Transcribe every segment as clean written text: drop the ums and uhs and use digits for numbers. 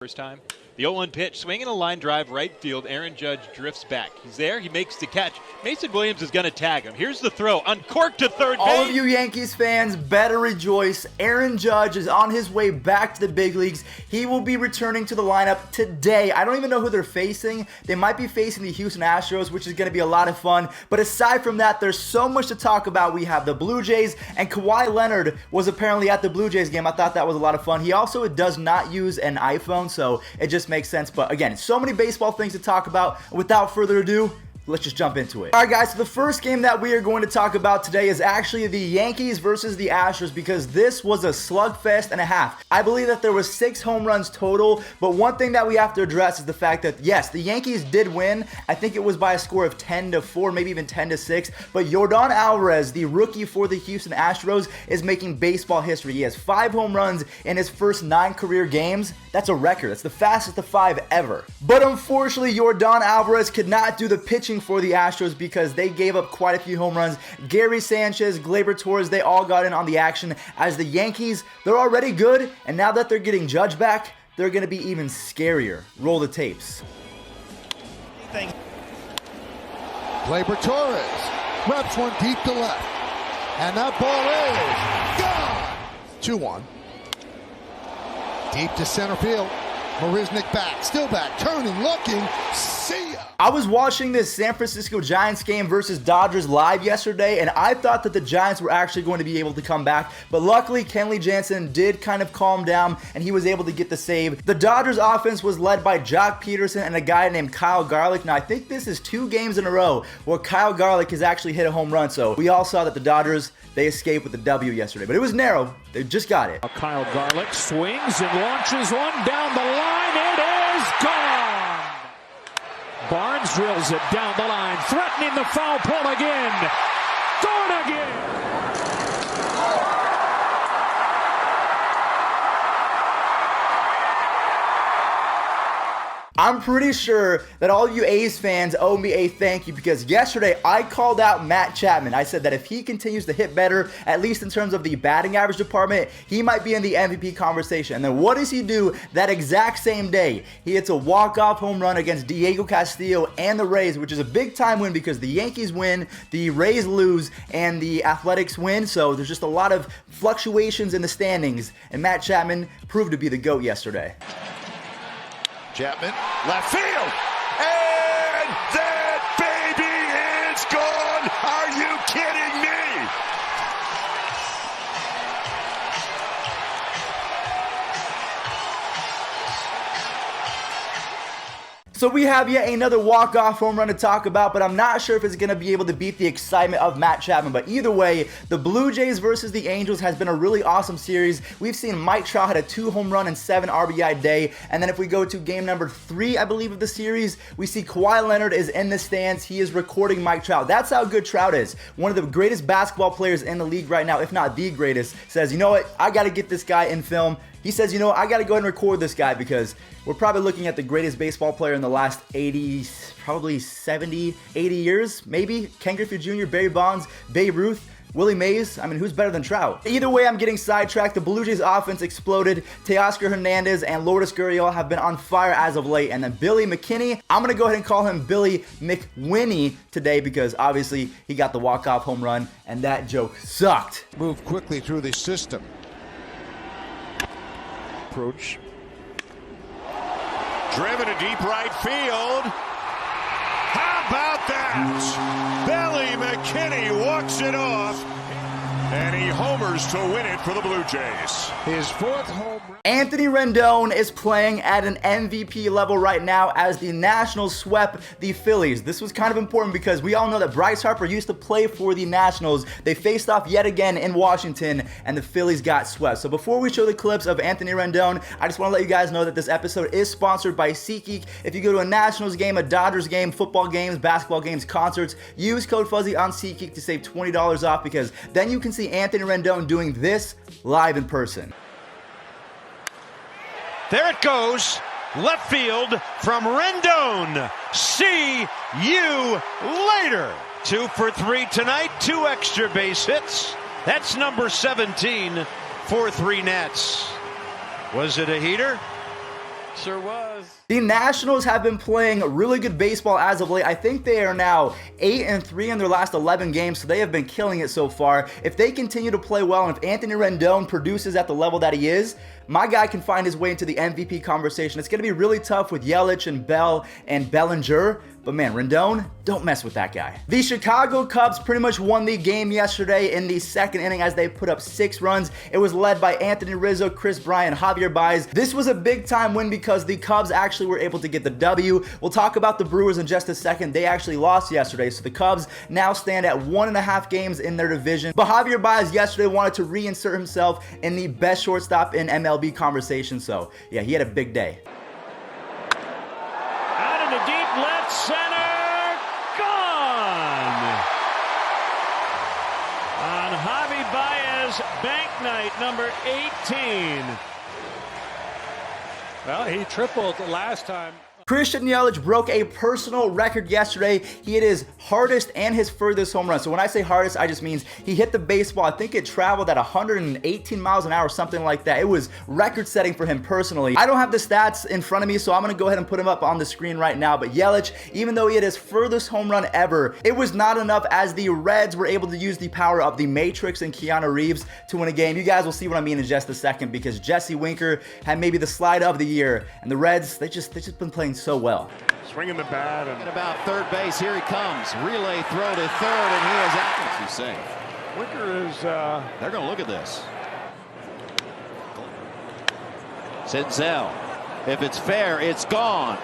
first time. The 0-1 pitch, swinging a line drive right field. Aaron Judge drifts back. He's there. He makes the catch. Mason Williams is going to tag him. Here's the throw. Uncorked to third base. All of you Yankees fans better rejoice. Aaron Judge is on his way back to the big leagues. He will be returning to the lineup today. I don't even know who they're facing. They might be facing the Houston Astros, which is going to be a lot of fun. But aside from that, there's so much to talk about. We have the Blue Jays, and Kawhi Leonard was apparently at the Blue Jays game. I thought that was a lot of fun. He also does not use an iPhone, so it just makes sense. But again, so many baseball things to talk about. Without further ado, let's just jump into it. All right, guys, so the first game that we are going to talk about today is actually the Yankees versus the Astros, because this was a slugfest and a half. I believe that there was 6 home runs total, but one thing that we have to address is the fact that, yes, the Yankees did win. I think it was by a score of 10-4, maybe even 10-6, but Yordan Alvarez, the rookie for the Houston Astros, is making baseball history. He has 5 home runs in his first 9 career games. That's a record. That's the fastest of 5 ever. But unfortunately, Yordan Alvarez could not do the pitching for the Astros because they gave up quite a few home runs. Gary Sanchez, Gleyber Torres, they all got in on the action, as the Yankees, they're already good, and now that they're getting Judge back, they're going to be even scarier. Roll the tapes. Gleyber Torres reps one deep to left, and that ball is gone. 2-1. Deep to center field. Marisnik back, still back, turning, looking, see ya. I was watching this San Francisco Giants game versus Dodgers live yesterday, and I thought that the Giants were actually going to be able to come back, but luckily Kenley Jansen did kind of calm down, and he was able to get the save. The Dodgers offense was led by Jock Peterson and a guy named Kyle Garlick. Now, I think this is 2 games in a row where Kyle Garlick has actually hit a home run, so we all saw that the Dodgers, they escaped with the W yesterday, but it was narrow. They just got it. Kyle Garlick swings and launches one down the line. It is gone. Barnes drills it down the line, threatening the foul pole again. Gone again. I'm pretty sure that all of you A's fans owe me a thank you, because yesterday I called out Matt Chapman. I said that if he continues to hit better, at least in terms of the batting average department, he might be in the MVP conversation. And then what does he do that exact same day? He hits a walk-off home run against Diego Castillo and the Rays, which is a big-time win because the Yankees win, the Rays lose, and the Athletics win. So there's just a lot of fluctuations in the standings, and Matt Chapman proved to be the GOAT yesterday. Chapman, left field, and that baby is gone. Are you kidding me? So we have yet another walk-off home run to talk about, but I'm not sure if it's going to be able to beat the excitement of Matt Chapman. But either way, the Blue Jays versus the Angels has been a really awesome series. We've seen Mike Trout had a 2 home run and 7 RBI day. And then if we go to game number 3, I believe, of the series, we see Kawhi Leonard is in the stands. He is recording Mike Trout. That's how good Trout is. One of the greatest basketball players in the league right now, if not the greatest, says, you know what, I got to get this guy in film. He says, you know, I got to go ahead and record this guy because we're probably looking at the greatest baseball player in the last 80, probably 70, 80 years, maybe. Ken Griffey Jr., Barry Bonds, Babe Ruth, Willie Mays. I mean, who's better than Trout? Either way, I'm getting sidetracked. The Blue Jays offense exploded. Teoscar Hernandez and Lourdes Gurriel have been on fire as of late. And then Billy McKinney, I'm going to go ahead and call him Billy McWhinney today because obviously he got the walk-off home run and that joke sucked. Move quickly through the system. Approach. Driven to deep right field. How about that? Billy McKinney walks it off, and he homers to win it for the Blue Jays. His 4th home run. Anthony Rendon is playing at an MVP level right now as the Nationals swept the Phillies. This was kind of important because we all know that Bryce Harper used to play for the Nationals. They faced off yet again in Washington, and the Phillies got swept. So before we show the clips of Anthony Rendon, I just want to let you guys know that this episode is sponsored by SeatGeek. If you go to a Nationals game, a Dodgers game, football games, basketball games, concerts, use code Fuzzy on SeatGeek to save $20 off, because then you can see Anthony Rendon doing this live in person. There it goes, left field from Rendon. See you later. 2 for 3 tonight, 2 extra base hits. That's number 17 for 3 Nats. Was it a heater? Sure was. The Nationals have been playing really good baseball as of late. I think they are now 8-3 in their last 11 games, so they have been killing it so far. If they continue to play well, and if Anthony Rendon produces at the level that he is, my guy can find his way into the MVP conversation. It's going to be really tough with Yelich and Bell and Bellinger, but man, Rendon, don't mess with that guy. The Chicago Cubs pretty much won the game yesterday in the second inning as they put up 6 runs. It was led by Anthony Rizzo, Chris Bryant, Javier Baez. This was a big time win because the Cubs actually were able to get the W. We'll talk about the Brewers in just a second. They actually lost yesterday, so the Cubs now stand at 1.5 games in their division. But Javier Baez yesterday wanted to reinsert himself in the best shortstop in MLB conversation, so yeah, he had a big day. Out in the deep left center, gone! On Javi Baez, bank night number 18. Well, he tripled last time. Christian Yelich broke a personal record yesterday. He hit his hardest and his furthest home run. So when I say hardest, I just means he hit the baseball. I think it traveled at 118 miles an hour, something like that. It was record-setting for him personally. I don't have the stats in front of me, so I'm going to go ahead and put him up on the screen right now. But Yelich, even though he hit his furthest home run ever, it was not enough as the Reds were able to use the power of the Matrix and Keanu Reeves to win a game. You guys will see what I mean in just a second because Jesse Winker had maybe the slide of the year, and the Reds, they just been playing so well. Swinging the bat. At about third base, here he comes. Relay throw to third, and he is out. What's he saying? Winker is, They're going to look at this. Senzel. If it's fair, it's gone.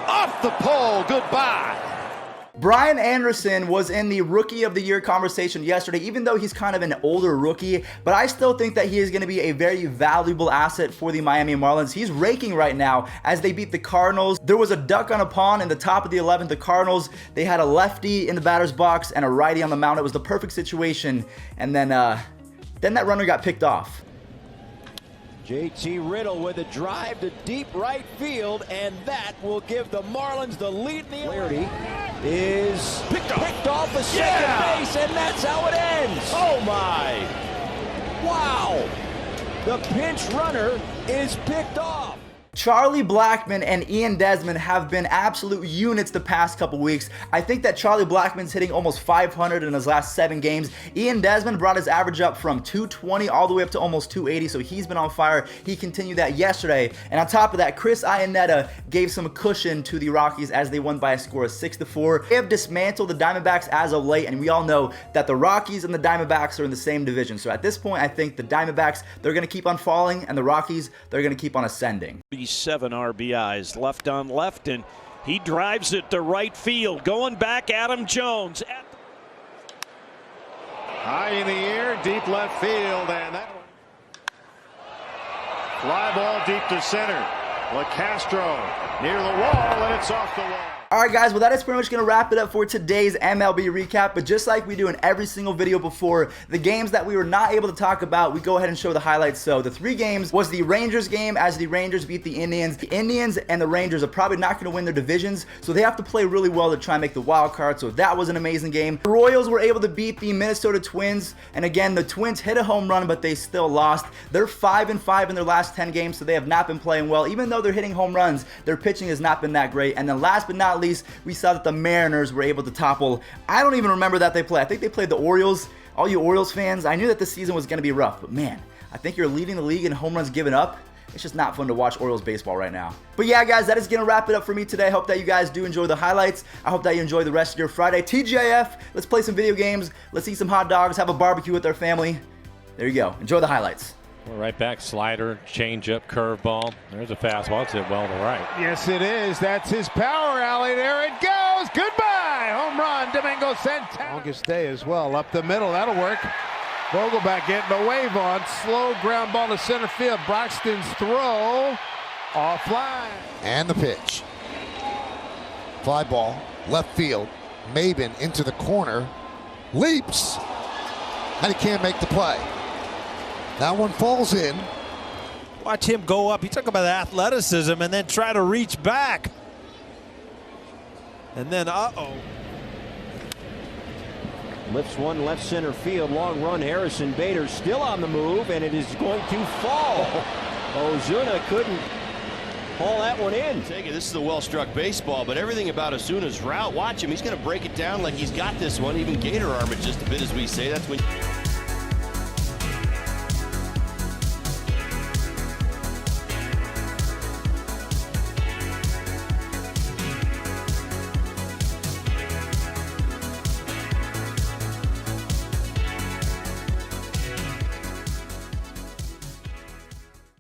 Off the pole. Goodbye. Brian Anderson was in the Rookie of the Year conversation yesterday, even though he's kind of an older rookie, but I still think that he is going to be a very valuable asset for the Miami Marlins. He's raking right now as they beat the Cardinals. There was a duck on a pond in the top of the 11th. The Cardinals, they had a lefty in the batter's box and a righty on the mound. It was the perfect situation, and then that runner got picked off. JT Riddle with a drive to deep right field, and that will give the Marlins the lead in the Flaherty is picked off a second base, and that's how it ends. Oh my! Wow! The pinch runner is picked off. Charlie Blackmon and Ian Desmond have been absolute units the past couple weeks. I think that Charlie Blackmon's hitting almost 500 in his last 7 games. Ian Desmond brought his average up from 220 all the way up to almost 280, so he's been on fire. He continued that yesterday. And on top of that, Chris Iannetta gave some cushion to the Rockies as they won by a score of 6-4. They have dismantled the Diamondbacks as of late, and we all know that the Rockies and the Diamondbacks are in the same division. So at this point, I think the Diamondbacks, they're going to keep on falling, and the Rockies, they're going to keep on ascending. 7 RBIs, left on left, and he drives it to right field. Going back, Adam Jones. high in the air, deep left field, and that one. Fly ball deep to center. LaCastro near the wall, and it's off the wall. Alright guys, well that is pretty much going to wrap it up for today's MLB recap, but just like we do in every single video before, the games that we were not able to talk about, we go ahead and show the highlights. So the 3 games was the Rangers game as the Rangers beat the Indians. The Indians and the Rangers are probably not going to win their divisions, so they have to play really well to try and make the wild card, so that was an amazing game. The Royals were able to beat the Minnesota Twins, and again, the Twins hit a home run, but they still lost. They're 5-5 in their last 10 games, so they have not been playing well. Even though they're hitting home runs, their pitching has not been that great. And then last but not least, we saw that the Mariners were able to topple, I don't even remember that they played. I think they played the Orioles. All you Orioles fans, I knew that the season was going to be rough, but man, I think you're leading the league in home runs given up. It's just not fun to watch Orioles baseball right now. But yeah, guys, that is going to wrap it up for me today. I hope that you guys do enjoy the highlights. I hope that you enjoy the rest of your Friday. TGIF, let's play some video games. Let's eat some hot dogs, have a barbecue with our family. There you go. Enjoy the highlights. Well, right back, slider, changeup, curveball. There's a fastball. It's hit well to right. Yes, it is. That's his power alley. There it goes. Goodbye. Home run. Domingo Santana. August day as well. Up the middle. That'll work. Vogelback getting a wave on. Slow ground ball to center field. Broxton's throw. Offline. And the pitch. Fly ball. Left field. Maben into the corner. Leaps. And he can't make the play. That one falls in. Watch him go up. He talk about athleticism and then try to reach back. And then, Lifts one left center field. Long run. Harrison Bader still on the move, and it is going to fall. Ozuna couldn't haul that one in. Take it. This is a well-struck baseball, but everything about Osuna's route, watch him. He's going to break it down like he's got this one. Even Gator arm it just a bit, as we say. That's when